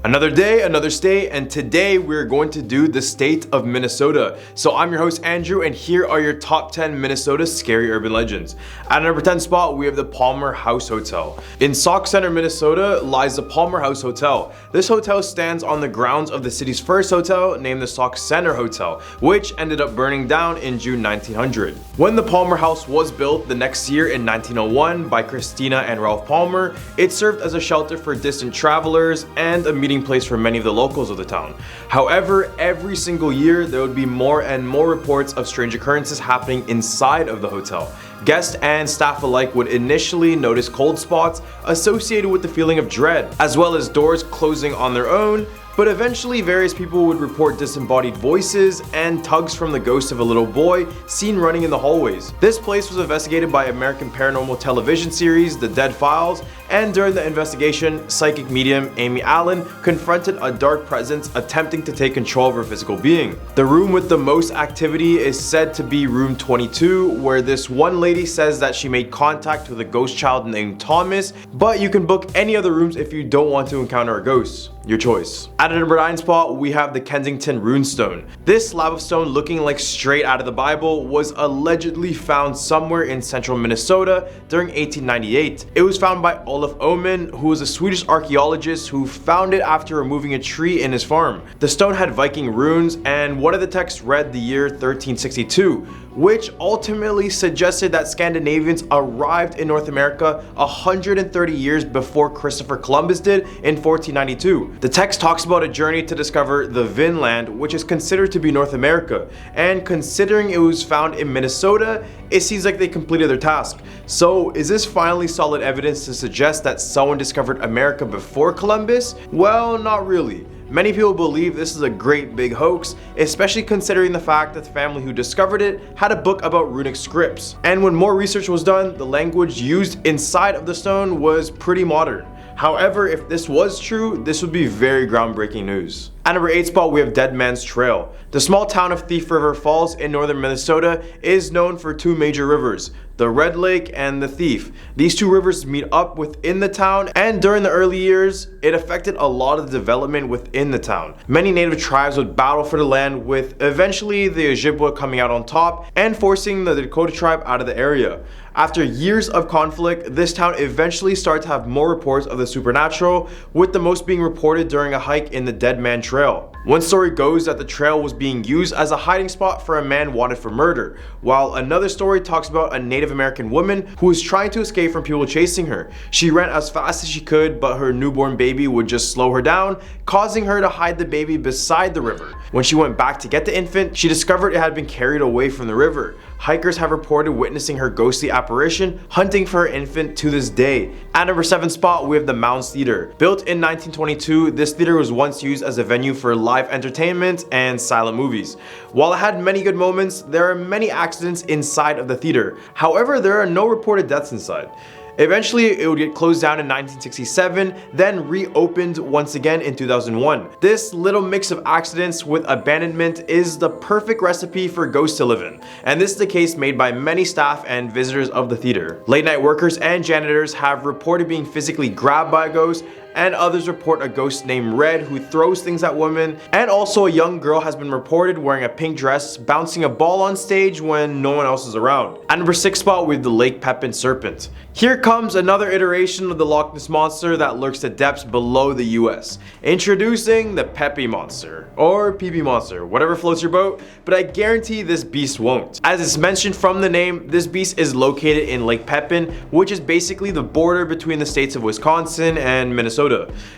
Another day, another state, and today we're going to do the state of Minnesota. So I'm your host Andrew, and here are your top 10 Minnesota scary urban legends. At number 10 spot, we have the Palmer House Hotel. In Sauk Centre, Minnesota lies the Palmer House Hotel. This hotel stands on the grounds of the city's first hotel, named the Sauk Centre Hotel, which ended up burning down in June 1900. When the Palmer House was built the next year in 1901 by Christina and Ralph Palmer, it served as a shelter for distant travelers and a meeting place for many of the locals of the town. However, every single year there would be more and more reports of strange occurrences happening inside of the hotel. Guests and staff alike would initially notice cold spots associated with the feeling of dread, as well as doors closing on their own, but eventually various people would report disembodied voices and tugs from the ghost of a little boy seen running in the hallways. This place was investigated by American paranormal television series The Dead Files, and during the investigation, psychic medium Amy Allen confronted a dark presence attempting to take control of her physical being. The room with the most activity is said to be room 22, where this one lady says that she made contact with a ghost child named Thomas, but you can book any other rooms if you don't want to encounter a ghost. Your choice. At a number 9 spot, we have the Kensington Runestone. This slab of stone looking like straight out of the Bible was allegedly found somewhere in central Minnesota during 1898. It was found by Olaf Oman, who was a Swedish archaeologist who found it after removing a tree in his farm. The stone had Viking runes, and one of the texts read the year 1362, which ultimately suggested that Scandinavians arrived in North America 130 years before Christopher Columbus did in 1492. The text talks about a journey to discover the Vinland, which is considered to be North America, and considering it was found in Minnesota, it seems like they completed their task. So is this finally solid evidence to suggest that someone discovered America before Columbus? Well, not really. Many people believe this is a great big hoax, especially considering the fact that the family who discovered it had a book about runic scripts. And when more research was done, the language used inside of the stone was pretty modern. However, if this was true, this would be very groundbreaking news. At number 8 spot, we have Dead Man's Trail. The small town of Thief River Falls in northern Minnesota is known for two major rivers, the Red Lake and the Thief. These two rivers meet up within the town, and during the early years, it affected a lot of the development within the town. Many native tribes would battle for the land, with eventually the Ojibwa coming out on top and forcing the Dakota tribe out of the area. After years of conflict, this town eventually started to have more reports of the supernatural, with the most being reported during a hike in the Dead Man Trail. One story goes that the trail was being used as a hiding spot for a man wanted for murder, while another story talks about a Native American woman who was trying to escape from people chasing her. She ran as fast as she could, but her newborn baby would just slow her down, causing her to hide the baby beside the river. When she went back to get the infant, she discovered it had been carried away from the river. Hikers have reported witnessing her ghostly apparition, hunting for her infant to this day. At number 7 spot, we have the Mounds Theater. Built in 1922, this theater was once used as a venue for live entertainment and silent movies. While it had many good moments, there are many accidents inside of the theater. However, there are no reported deaths inside. Eventually, it would get closed down in 1967, then reopened once again in 2001. This little mix of accidents with abandonment is the perfect recipe for ghosts to live in, and this is the case made by many staff and visitors of the theater. Late night workers and janitors have reported being physically grabbed by a ghost, and others report a ghost named Red who throws things at women, and also a young girl has been reported wearing a pink dress bouncing a ball on stage when no one else is around. At number 6 spot, we have the Lake Pepin Serpent. Here comes another iteration of the Loch Ness Monster that lurks to depths below the US. Introducing the Pepe Monster, or PP Monster, whatever floats your boat, but I guarantee this beast won't. As it's mentioned from the name, this beast is located in Lake Pepin, which is basically the border between the states of Wisconsin and Minnesota.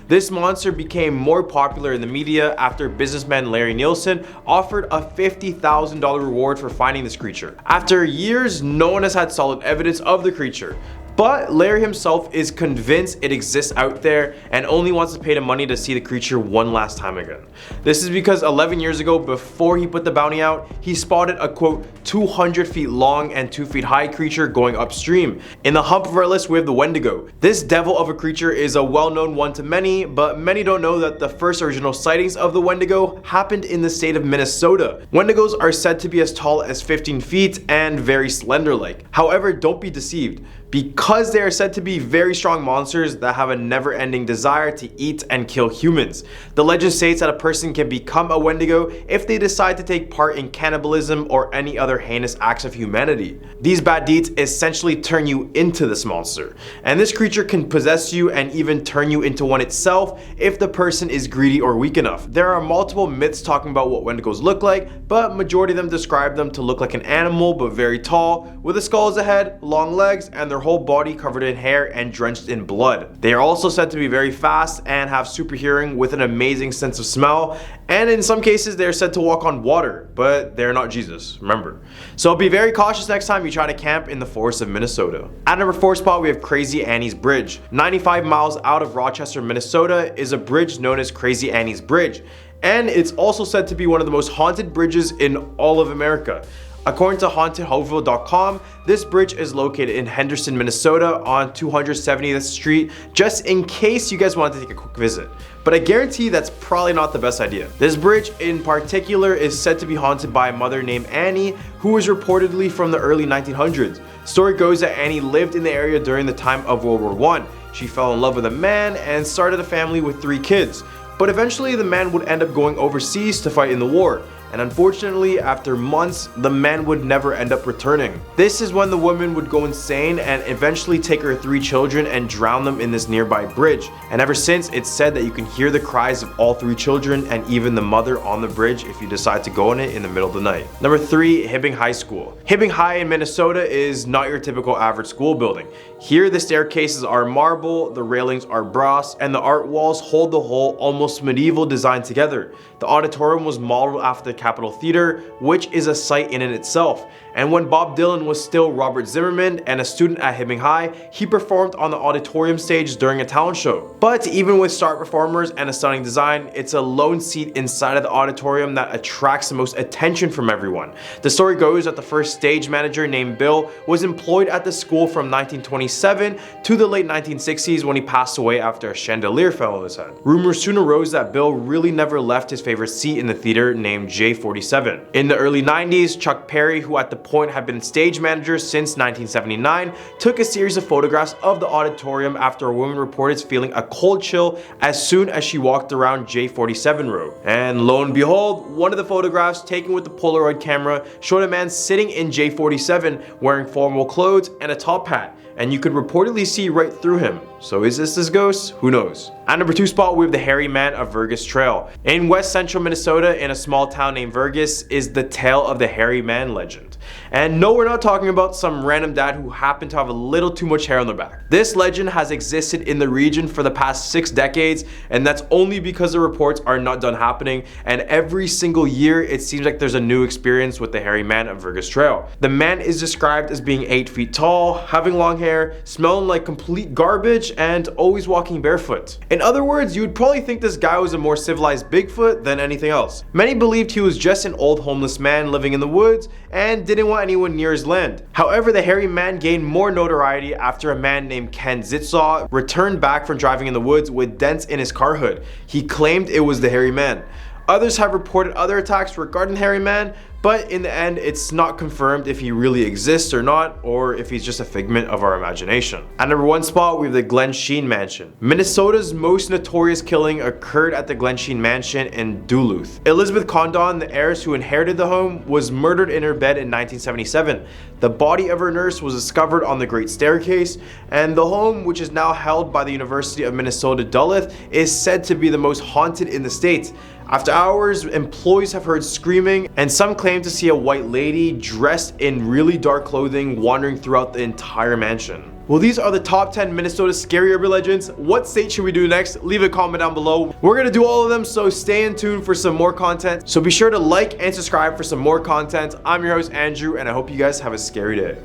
This monster became more popular in the media after businessman Larry Nielsen offered a $50,000 reward for finding this creature. After years, no one has had solid evidence of the creature. But Larry himself is convinced it exists out there and only wants to pay the money to see the creature one last time again. This is because 11 years ago, before he put the bounty out, he spotted a quote 200 feet long and 2 feet high creature going upstream. In the hump of our list, we have the Wendigo. This devil of a creature is a well-known one to many, but many don't know that the first original sightings of the Wendigo happened in the state of Minnesota. Wendigos are said to be as tall as 15 feet and very slender-like. However, don't be deceived. because they are said to be very strong monsters that have a never-ending desire to eat and kill humans. The legend states that a person can become a Wendigo if they decide to take part in cannibalism or any other heinous acts of humanity. These bad deeds essentially turn you into this monster, and this creature can possess you and even turn you into one itself if the person is greedy or weak enough. There are multiple myths talking about what Wendigos look like, but majority of them describe them to look like an animal but very tall, with a skull as a head, long legs, and their whole body covered in hair and drenched in blood. They are also said to be very fast and have super hearing with an amazing sense of smell, and in some cases they are said to walk on water, but they're not Jesus, remember. So be very cautious next time you try to camp in the forests of Minnesota. At number 4 spot, we have Crazy Annie's Bridge. 95 miles out of Rochester, Minnesota is a bridge known as Crazy Annie's Bridge, and it's also said to be one of the most haunted bridges in all of America. According to hauntedhopeville.com, this bridge is located in Henderson, Minnesota on 270th Street, just in case you guys want to take a quick visit. But I guarantee that's probably not the best idea. This bridge in particular is said to be haunted by a mother named Annie, who was reportedly from the early 1900s. Story goes that Annie lived in the area during the time of World War I. She fell in love with a man and started a family with 3 kids. But eventually the man would end up going overseas to fight in the war. And unfortunately, after months, the man would never end up returning. This is when the woman would go insane and eventually take her 3 children and drown them in this nearby bridge. And ever since, it's said that you can hear the cries of all 3 children and even the mother on the bridge if you decide to go on it in the middle of the night. Number 3, Hibbing High School. Hibbing High in Minnesota is not your typical average school building. Here, the staircases are marble, the railings are brass, and the art walls hold the whole almost medieval design together. The auditorium was modeled after the Capitol Theater, which is a sight in and itself. And when Bob Dylan was still Robert Zimmerman and a student at Hibbing High, he performed on the auditorium stage during a talent show. But even with star performers and a stunning design, it's a lone seat inside of the auditorium that attracts the most attention from everyone. The story goes that the first stage manager named Bill was employed at the school from 1927 to the late 1960s when he passed away after a chandelier fell on his head. Rumors soon arose that Bill really never left his favorite seat in the theater named J47. In the early 90s, Chuck Perry, who at the point had been stage manager since 1979, took a series of photographs of the auditorium after a woman reported feeling a cold chill as soon as she walked around J47 row. And lo and behold, one of the photographs taken with the Polaroid camera showed a man sitting in J47 wearing formal clothes and a top hat, and you could reportedly see right through him. So is this ghost? Who knows? At number 2 spot, we have the Hairy Man of Vergas Trail. In west central Minnesota, in a small town named Vergas, is the tale of the Hairy Man legend. And no, we're not talking about some random dad who happened to have a little too much hair on their back. This legend has existed in the region for the past 6 decades, and that's only because the reports are not done happening, and every single year it seems like there's a new experience with the Hairy Man of Vergas Trail. The man is described as being 8 feet tall, having long hair, smelling like complete garbage, and always walking barefoot. In other words, you would probably think this guy was a more civilized Bigfoot than anything else. Many believed he was just an old homeless man living in the woods and didn't want anyone near his land. However, the Hairy Man gained more notoriety after a man named Ken Zitzaw returned back from driving in the woods with dents in his car hood. He claimed it was the Hairy Man. Others have reported other attacks regarding the Hairy Man, but in the end, it's not confirmed if he really exists or not, or if he's just a figment of our imagination. At number 1 spot, we have the Glen Sheen Mansion. Minnesota's most notorious killing occurred at the Glen Sheen Mansion in Duluth. Elizabeth Condon, the heiress who inherited the home, was murdered in her bed in 1977. The body of her nurse was discovered on the Great Staircase, and the home, which is now held by the University of Minnesota Duluth, is said to be the most haunted in the state. After hours, employees have heard screaming, and some claim to see a white lady dressed in really dark clothing wandering throughout the entire mansion. Well, these are the top 10 Minnesota scary urban legends. What state should we do next? Leave a comment down below. We're gonna do all of them, so stay in tune for some more content. So be sure to like and subscribe for some more content. I'm your host, Andrew, and I hope you guys have a scary day.